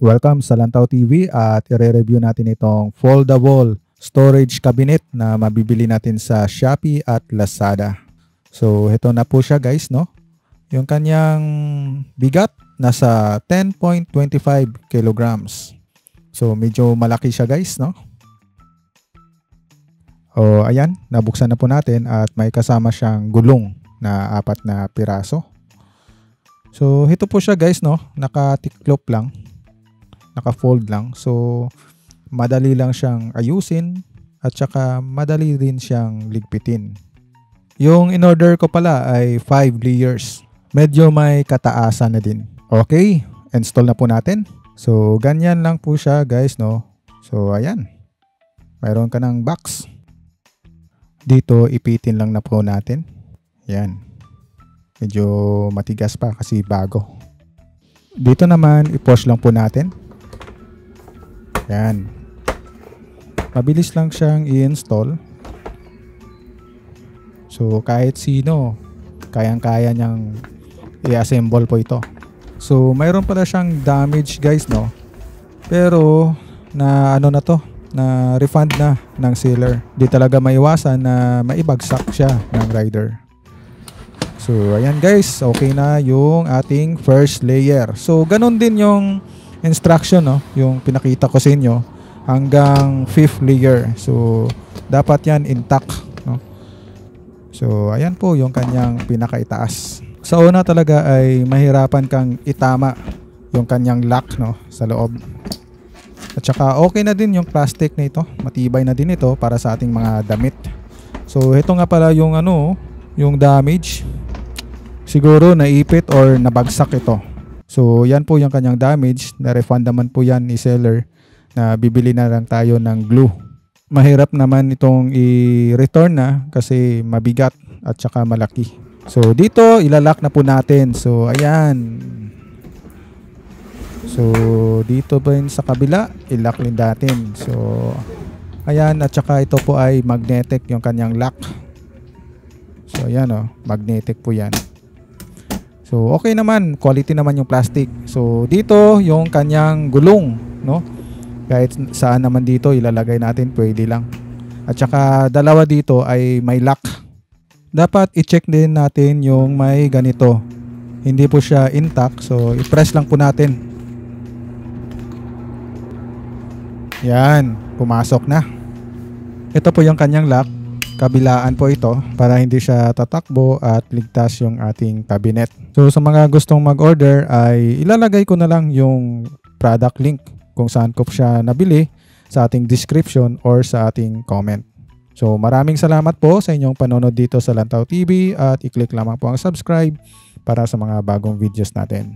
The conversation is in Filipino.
Welcome sa Lantaw TV at i-review natin itong foldable storage cabinet na mabibili natin sa Shopee at Lazada. So ito na po siya guys, no? Yung kanyang bigat nasa 10.25 kilograms. So medyo malaki siya guys, no? O ayan, nabuksan na po natin at may kasama siyang gulong na 4 na piraso. So ito po siya guys, no? Nakatiklop lang. Naka-fold lang. So madali lang siyang ayusin at saka madali rin siyang ligpitin. Yung in-order ko pala ay 5 layers. Medyo may kataasan na din. Okay, install na po natin. So ganyan lang po siya guys, no? So ayan. Mayroon ka ng box. Dito ipitin lang na po natin. Yan. Medyo matigas pa kasi bago. Dito naman i-push lang po natin. Yan. Mabilis lang siyang i-install. So kahit sino, kayang-kaya niyang i-assemble po ito. So mayroon pala siyang damage guys, no? Pero na ano na to, na refund na ng seller. Di talaga maiwasan na maibagsak siya ng rider. So ayan guys, okay na yung ating first layer. So ganun din yung instruction, no? Yung pinakita ko sa inyo hanggang 5th layer. So dapat yan intact, no? So ayan po yung kanyang pinakaitaas. Sa una talaga ay mahirapan kang itama yung kanyang lock, no, sa loob. At saka okay na din yung plastic na ito. Matibay na din ito para sa ating mga damit. So ito nga pala yung ano, yung damage. Siguro naipit or nabagsak ito. So yan po yung kanyang damage. Na-refund naman po yan ni seller na bibili na lang tayo ng glue. Mahirap naman itong i-return na kasi mabigat at saka malaki. So dito ilalak na po natin. So ayan. So dito ba yun sa kabila, ilock din natin. So ayan, at saka ito po ay magnetic yung kanyang lock. So ayan, oh, magnetic po yan. So okay naman, quality naman yung plastic. So dito yung kanyang gulong, no? Kahit saan naman dito ilalagay natin, pwede lang. At saka dalawa dito ay may lock. Dapat i-check din natin yung may ganito. Hindi po siya intact, so i-press lang po natin. Yan, pumasok na. Ito po yung kanyang lock. Kabilaan po ito para hindi siya tatakbo at ligtas yung ating cabinet. So sa mga gustong mag-order ay ilalagay ko na lang yung product link kung saan ko siya nabili sa ating description or sa ating comment. So maraming salamat po sa inyong panonood dito sa Lantaw TV at i-click lamang po ang subscribe para sa mga bagong videos natin.